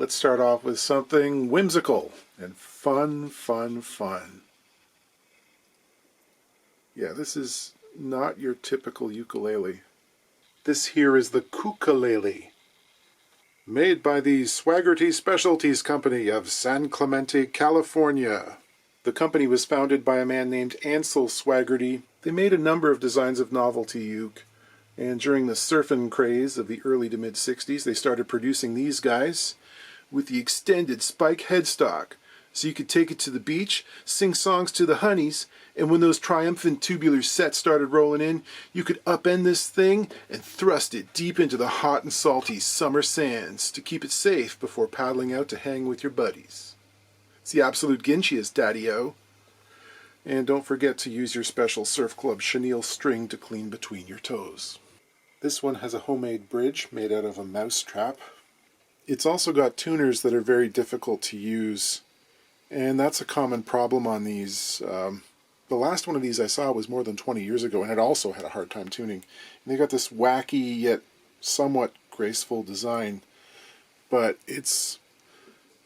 let's start off with something whimsical and fun. Yeah, this is not your typical ukulele. This here is the cucalele, made by the Swaggerty Specialties Company of San Clemente, California. The company was founded by a man named Ansel Swaggerty. They made a number of designs of novelty uke, and during the surfing craze of the early to mid-60s, they started producing these guys with the extended spike headstock, so you could take it to the beach, sing songs to the honeys, and when those triumphant tubular sets started rolling in, you could upend this thing and thrust it deep into the hot and salty summer sands to keep it safe before paddling out to hang with your buddies. It's the absolute Ginchiest, Daddy-O. And don't forget to use your special Surf Club chenille string to clean between your toes. This one has a homemade bridge made out of a mouse trap. It's also got tuners that are very difficult to use, and that's a common problem on these. The last one of these I saw was more than 20 years ago, and it also had a hard time tuning. And they got this wacky yet somewhat graceful design, but it's,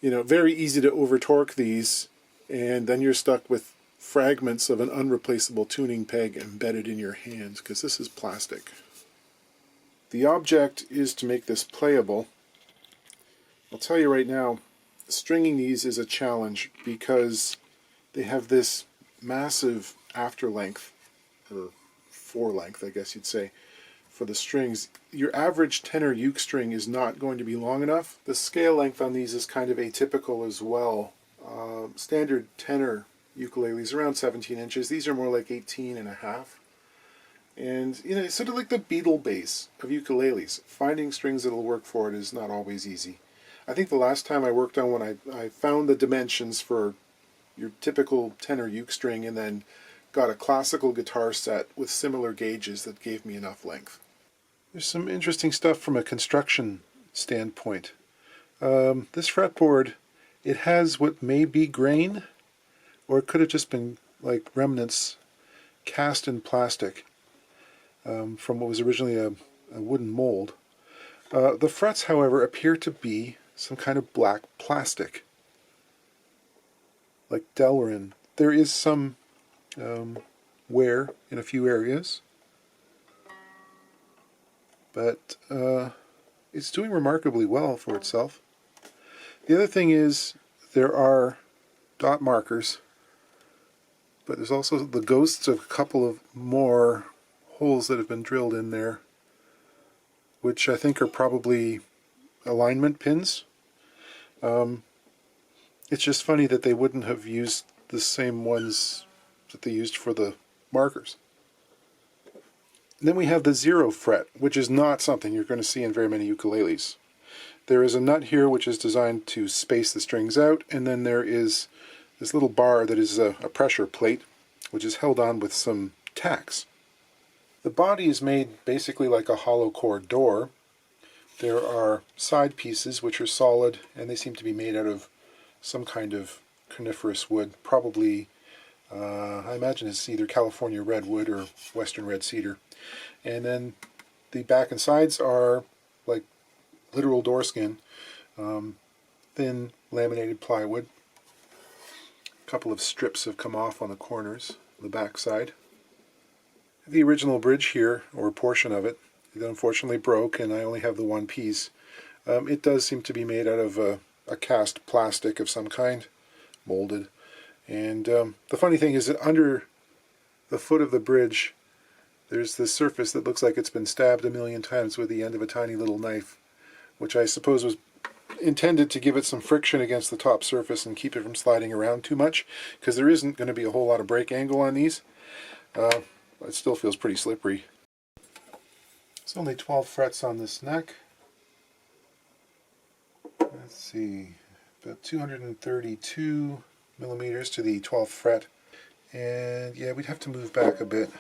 you know, very easy to over-torque these, and then you're stuck with fragments of an unreplaceable tuning peg embedded in your hand, because this is plastic. The object is to make this playable. I'll tell you right now, stringing these is a challenge because they have this massive afterlength, or forelength I guess you'd say, for the strings. Your average tenor uke string is not going to be long enough. The scale length on these is kind of atypical as well. Standard tenor ukuleles around 17 inches. These are more like 18 and a half. And, you know, it's sort of like the beetle bass of ukuleles. Finding strings that'll work for it is not always easy. I think the last time I worked on one, I found the dimensions for your typical tenor uke string and then got a classical guitar set with similar gauges that gave me enough length. There's some interesting stuff from a construction standpoint. This fretboard, it has what may be grain, or it could have just been like remnants cast in plastic from what was originally a wooden mold. The frets, however, appear to be some kind of black plastic, like Delrin. There is some wear in a few areas, but it's doing remarkably well for itself. The other thing is there are dot markers, but there's also the ghosts of a couple of more holes that have been drilled in there, which I think are probably alignment pins. It's just funny that they wouldn't have used the same ones that they used for the markers. And then we have the 0 fret, which is not something you're going to see in very many ukuleles. There is a nut here which is designed to space the strings out, and then there is this little bar that is a pressure plate, which is held on with some tacks. The body is made basically like a hollow core door. There are side pieces which are solid, and they seem to be made out of some kind of coniferous wood, probably, I imagine it's either California redwood or western red cedar. And then the back and sides are like literal door skin, thin laminated plywood. A couple of strips have come off on the corners, the back side. The original bridge here, or a portion of it, it unfortunately broke, and I only have the one piece. It does seem to be made out of a cast plastic of some kind, molded. And the funny thing is that under the foot of the bridge, there's this surface that looks like it's been stabbed a million times with the end of a tiny little knife, which I suppose was intended to give it some friction against the top surface and keep it from sliding around too much, because there isn't going to be a whole lot of break angle on these. It still feels pretty slippery. It's only 12 frets on this neck. Let's see, about 232 millimeters to the 12th fret. And yeah, we'd have to move back a bit.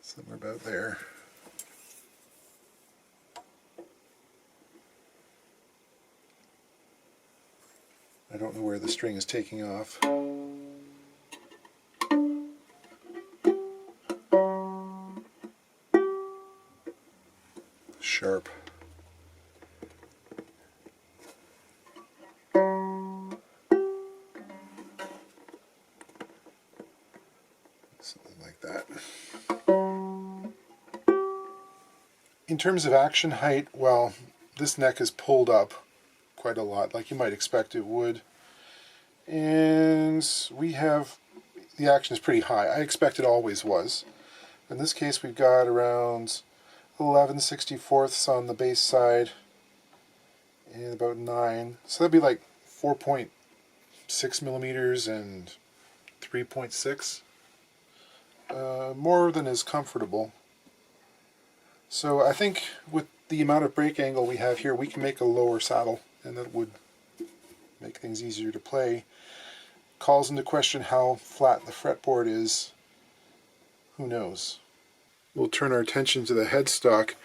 Somewhere about there. I don't know where the string is taking off. sharp. Something like that. In terms of action height, well, this neck is pulled up quite a lot, like you might expect it would. And we have, the action is pretty high. I expect it always was. In this case, we've got around 11/64 on the bass side and about 9. So that'd be like 4.6 millimeters and 3.6. More than is comfortable. So I think with the amount of break angle we have here, we can make a lower saddle, and that would make things easier to play. Calls into question how flat the fretboard is. Who knows? We'll turn our attention to the headstock.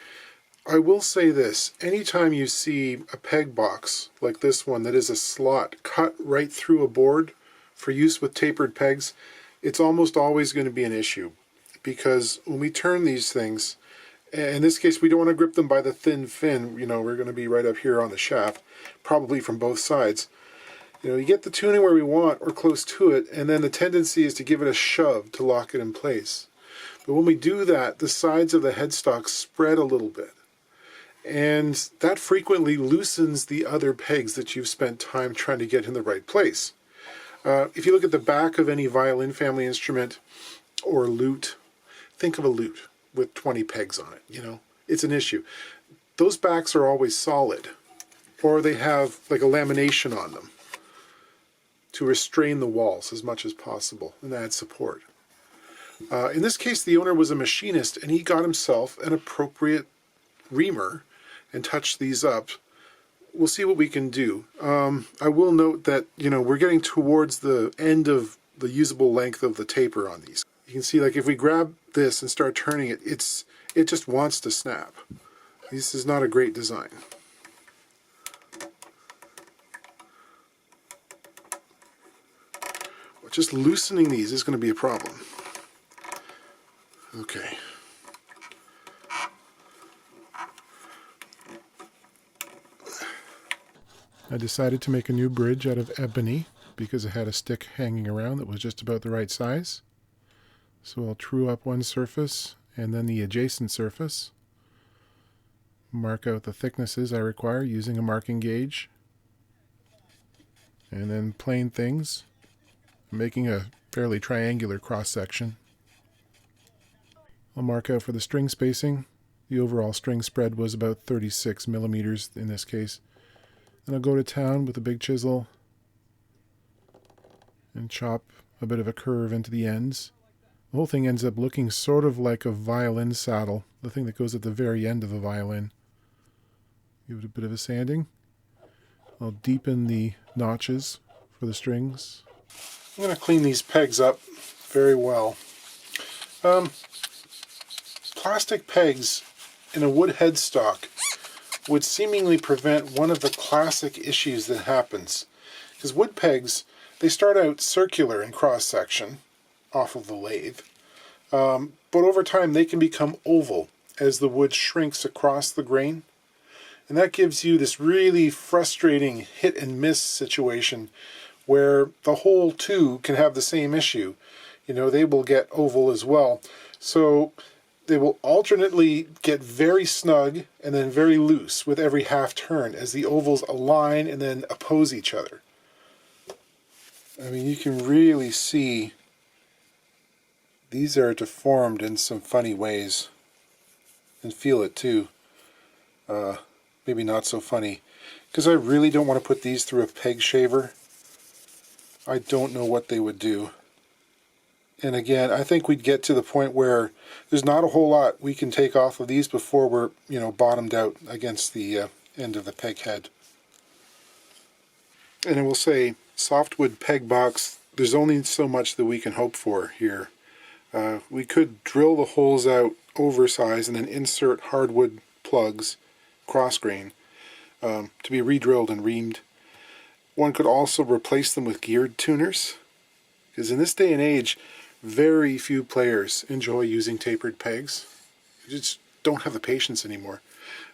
I will say this, anytime you see a peg box like this one that is a slot cut right through a board for use with tapered pegs, it's almost always going to be an issue, because when we turn these things, in this case we don't want to grip them by the thin fin, you know, we're going to be right up here on the shaft, probably from both sides. You know, you get the tuning where we want or close to it, and then the tendency is to give it a shove to lock it in place. But when we do that, the sides of the headstock spread a little bit, and that frequently loosens the other pegs that you've spent time trying to get in the right place. If you look at the back of any violin family instrument or lute, think of a lute with 20 pegs on it, you know, it's an issue. Those backs are always solid, or they have like a lamination on them to restrain the walls as much as possible and add support. In this case, the owner was a machinist, and he got himself an appropriate reamer and touched these up. We'll see what we can do. I will note that, you know, we're getting towards the end of the usable length of the taper on these. You can see, like, if we grab this and start turning it, it just wants to snap. This is not a great design. Just loosening these is going to be a problem. Okay. I decided to make a new bridge out of ebony because it had a stick hanging around that was just about the right size. So I'll true up one surface and then the adjacent surface. Mark out the thicknesses I require using a marking gauge. And then plane things, making a fairly triangular cross section. I'll mark out for the string spacing. The overall string spread was about 36 millimeters in this case. Then I'll go to town with a big chisel and chop a bit of a curve into the ends. The whole thing ends up looking sort of like a violin saddle, the thing that goes at the very end of a violin. Give it a bit of a sanding. I'll deepen the notches for the strings. I'm going to clean these pegs up very well. Plastic pegs in a wood headstock would seemingly prevent one of the classic issues that happens. Because wood pegs, they start out circular in cross-section off of the lathe, but over time they can become oval as the wood shrinks across the grain. And that gives you this really frustrating hit and miss situation where the whole two can have the same issue. You know, they will get oval as well. So they will alternately get very snug and then very loose with every half turn as the ovals align and then oppose each other. I mean, you can really see these are deformed in some funny ways, and feel it too. Maybe not so funny, because I really don't want to put these through a peg shaver. I don't know what they would do. And again, I think we'd get to the point where there's not a whole lot we can take off of these before we're, you know, bottomed out against the end of the peg head. And I will say, softwood peg box, there's only so much that we can hope for here. We could drill the holes out oversized and then insert hardwood plugs, cross grain, to be re-drilled and reamed. One could also replace them with geared tuners, because in this day and age, very few players enjoy using tapered pegs. It's don't have the patience anymore.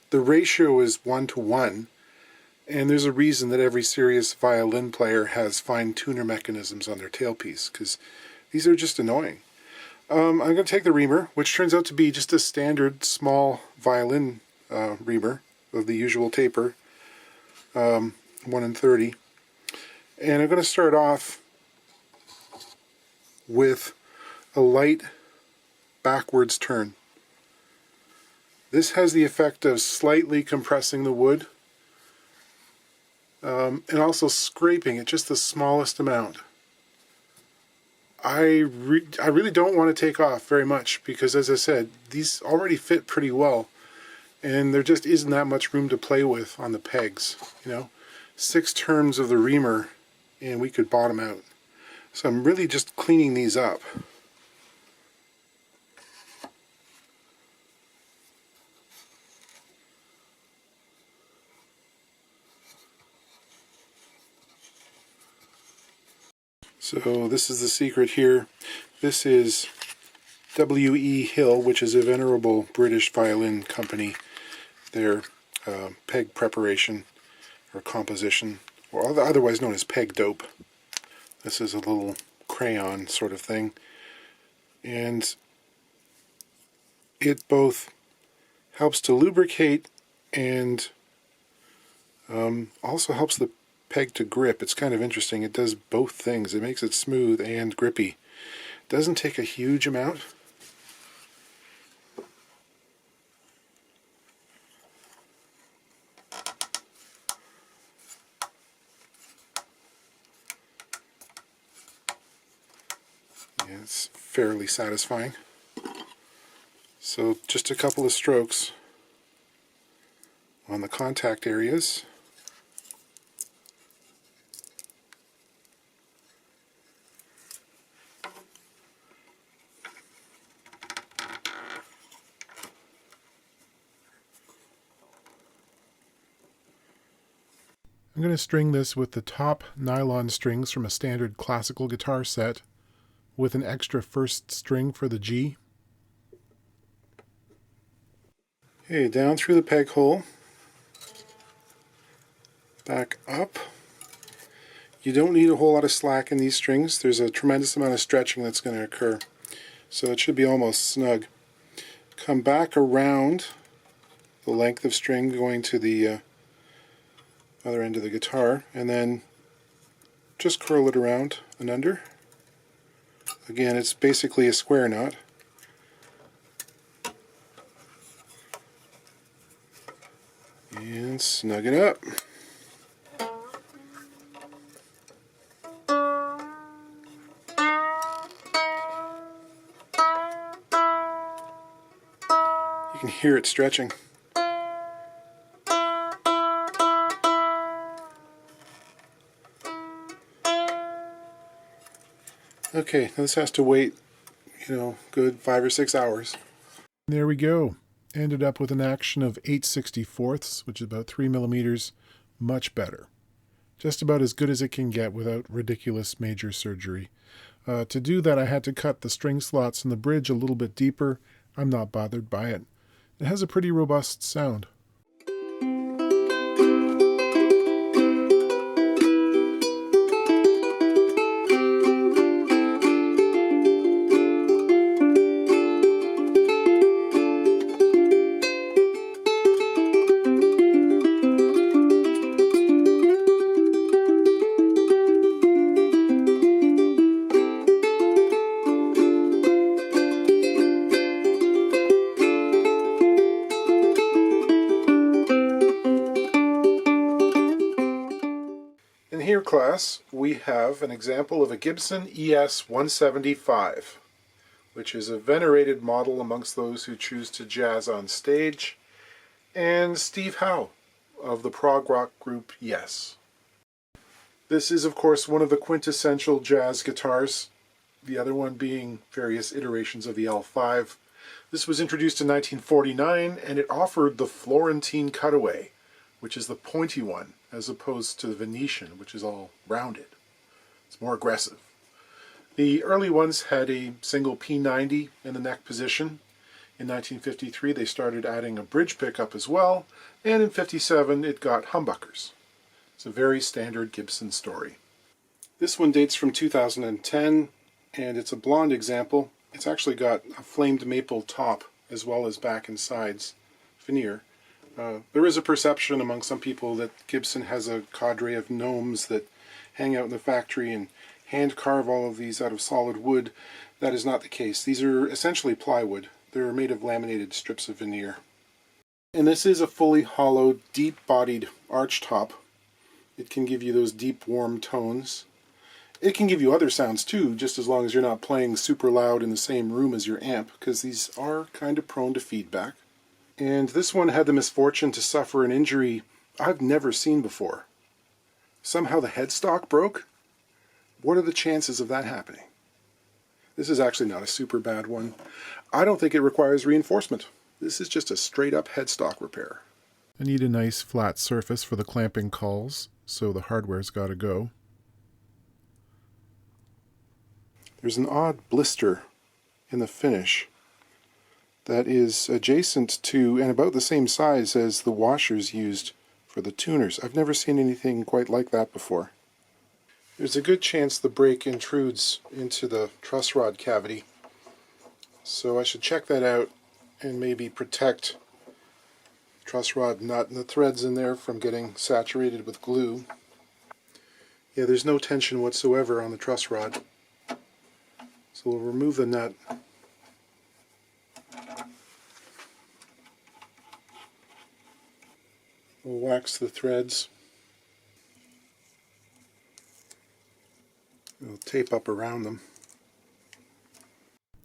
The ratio is 1-to-1, and there's a reason that every serious violin player has fine tuner mechanisms on their tailpiece, because these are just annoying. I'm going to take the reamer, which turns out to be just a standard small violin reamer of the usual taper, 1/30, and I'm going to start off with a light backwards turn. This has the effect of slightly compressing the wood and also scraping it just the smallest amount. I really don't want to take off very much because, as I said, these already fit pretty well, and there just isn't that much room to play with on the pegs. 6 turns of the reamer and we could bottom out. So I'm really just cleaning these up. So this is the secret here. This is W.E. Hill, which is a venerable British violin company. Their peg preparation or composition, or otherwise known as peg dope. This is a little crayon sort of thing, and it both helps to lubricate and also helps the peg to grip. It's kind of interesting. It does both things. It makes it smooth and grippy. It doesn't take a huge amount. Yeah, it's fairly satisfying. So just a couple of strokes on the contact areas. I'm going to string this with the top nylon strings from a standard classical guitar set with an extra first string for the G. Okay, down through the peg hole, back up. You don't need a whole lot of slack in these strings. There's a tremendous amount of stretching that's going to occur, so it should be almost snug. Come back around the length of string going to the other end of the guitar, and then just curl it around and under. Again, it's basically a square knot. And snug it up. You can hear it stretching. Okay, now this has to wait, good 5 or 6 hours. There we go. Ended up with an action of 8/64, which is about 3 millimeters. Much better. Just about as good as it can get without ridiculous major surgery. To do that, I had to cut the string slots in the bridge a little bit deeper. I'm not bothered by it. It has a pretty robust sound. In here, class, we have an example of a Gibson ES-175, which is a venerated model amongst those who choose to jazz on stage, and Steve Howe of the prog rock group Yes. This is, of course, one of the quintessential jazz guitars, the other one being various iterations of the L5. This was introduced in 1949, and it offered the Florentine cutaway, which is the pointy one, as opposed to the Venetian, which is all rounded. It's more aggressive. The early ones had a single P90 in the neck position, In 1953 they started adding a bridge pickup as well, and in 57 it got humbuckers. It's a very standard Gibson story. This one dates from 2010, and it's a blonde example. It's actually got a flamed maple top as well as back and sides veneer. There is a perception among some people that Gibson has a cadre of gnomes that hang out in the factory and hand carve all of these out of solid wood. That is not the case. These are essentially plywood. They're made of laminated strips of veneer. And this is a fully hollow, deep-bodied arch top. It can give you those deep, warm tones. It can give you other sounds too, just as long as you're not playing super loud in the same room as your amp, because these are kind of prone to feedback. And this one had the misfortune to suffer an injury I've never seen before. Somehow the headstock broke? What are the chances of that happening? This is actually not a super bad one. I don't think it requires reinforcement. This is just a straight up headstock repair. I need a nice flat surface for the clamping cauls, so the hardware's got to go. There's an odd blister in the finish that is adjacent to and about the same size as the washers used for the tuners. I've never seen anything quite like that before. There's a good chance the brake intrudes into the truss rod cavity, so I should check that out and maybe protect the truss rod nut and the threads in there from getting saturated with glue. Yeah, there's no tension whatsoever on the truss rod, so we'll remove the nut. We'll wax the threads. We'll tape up around them.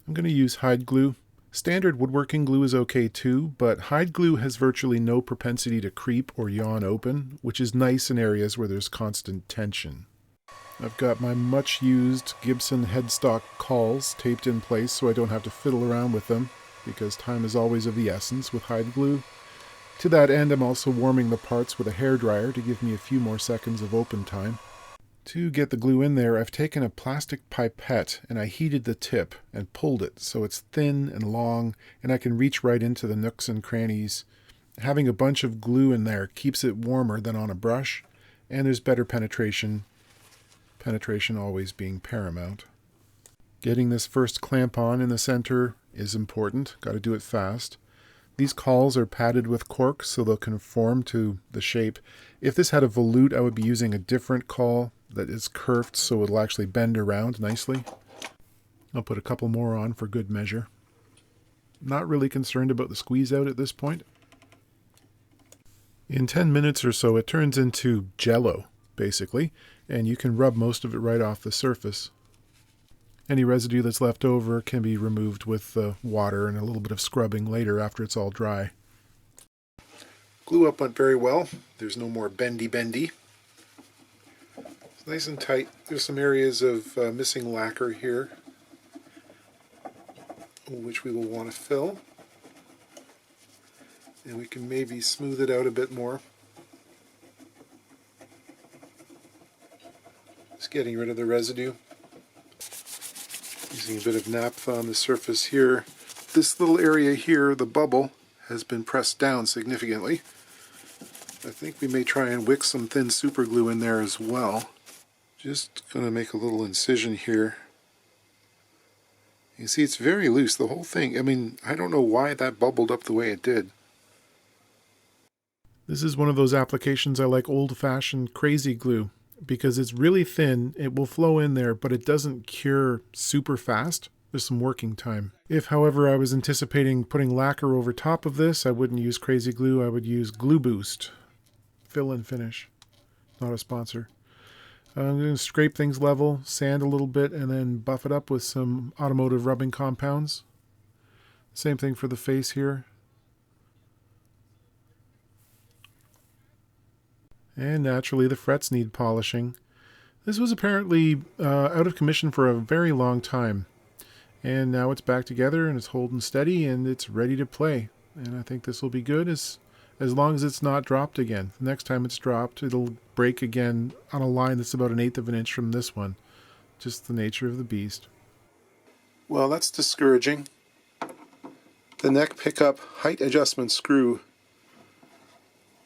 I'm going to use hide glue. Standard woodworking glue is okay too, but hide glue has virtually no propensity to creep or yawn open, which is nice in areas where there's constant tension. I've got my much used Gibson headstock cauls taped in place so I don't have to fiddle around with them, because time is always of the essence with hide glue. To that end, I'm also warming the parts with a hairdryer to give me a few more seconds of open time. To get the glue in there, I've taken a plastic pipette and I heated the tip and pulled it so it's thin and long and I can reach right into the nooks and crannies. Having a bunch of glue in there keeps it warmer than on a brush, and there's better penetration. Penetration always being paramount. Getting this first clamp on in the center is important. Got to do it fast. These cauls are padded with cork so they'll conform to the shape. If this had a volute, I would be using a different caul that is curved so it'll actually bend around nicely. I'll put a couple more on for good measure. Not really concerned about the squeeze out at this point. In 10 minutes or so it turns into jello, basically, and you can rub most of it right off the surface. Any residue that's left over can be removed with water and a little bit of scrubbing later after it's all dry. Glue up went very well. There's no more bendy. It's nice and tight. There's some areas of missing lacquer here, which we will want to fill. And we can maybe smooth it out a bit more. Just getting rid of the residue. Using a bit of naphtha on the surface here. This little area here, the bubble, has been pressed down significantly. I think we may try and wick some thin super glue in there as well. Just going to make a little incision here. You see it's very loose, the whole thing. I mean, I don't know why that bubbled up the way it did. This is one of those applications I like old-fashioned crazy glue, because it's really thin, it will flow in there, but it doesn't cure super fast. There's some working time. If, however, I was anticipating putting lacquer over top of this, I wouldn't use crazy glue, I would use Glue Boost. Fill and finish. Not a sponsor. I'm going to scrape things level, sand a little bit, and then buff it up with some automotive rubbing compounds. Same thing for the face here. And naturally the frets need polishing. This was apparently out of commission for a very long time. And now it's back together and it's holding steady and it's ready to play. And I think this will be good as long as it's not dropped again. The next time it's dropped, it'll break again on a line that's about 1/8 of an inch from this one. Just the nature of the beast. Well, that's discouraging. The neck pickup height adjustment screw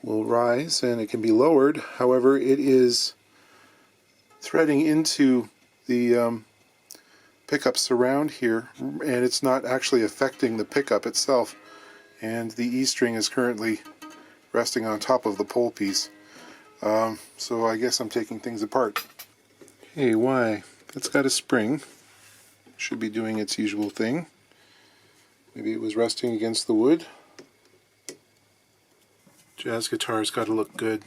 will rise and it can be lowered. However, it is threading into the pickup surround here, and it's not actually affecting the pickup itself. And the E-string is currently resting on top of the pole piece. So I guess I'm taking things apart. Hey, why? That's got a spring. Should be doing its usual thing. Maybe it was resting against the wood. Jazz guitars got to look good.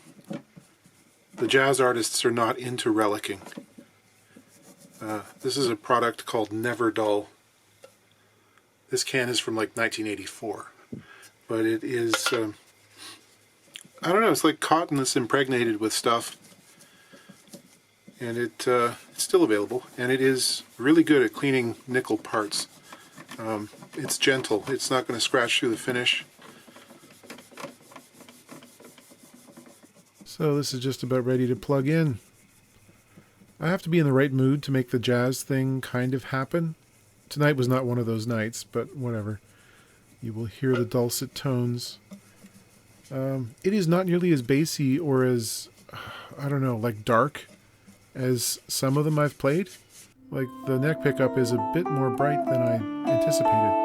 The jazz artists are not into relicking. This is a product called Never Dull. This can is from like 1984. But it is, I don't know, it's like cotton that's impregnated with stuff. And it's still available. And it is really good at cleaning nickel parts. It's gentle. It's not going to scratch through the finish. So this is just about ready to plug in. I have to be in the right mood to make the jazz thing kind of happen. Tonight was not one of those nights, but whatever. You will hear the dulcet tones. It is not nearly as bassy or as, I don't know, like dark as some of them I've played. Like the neck pickup is a bit more bright than I anticipated.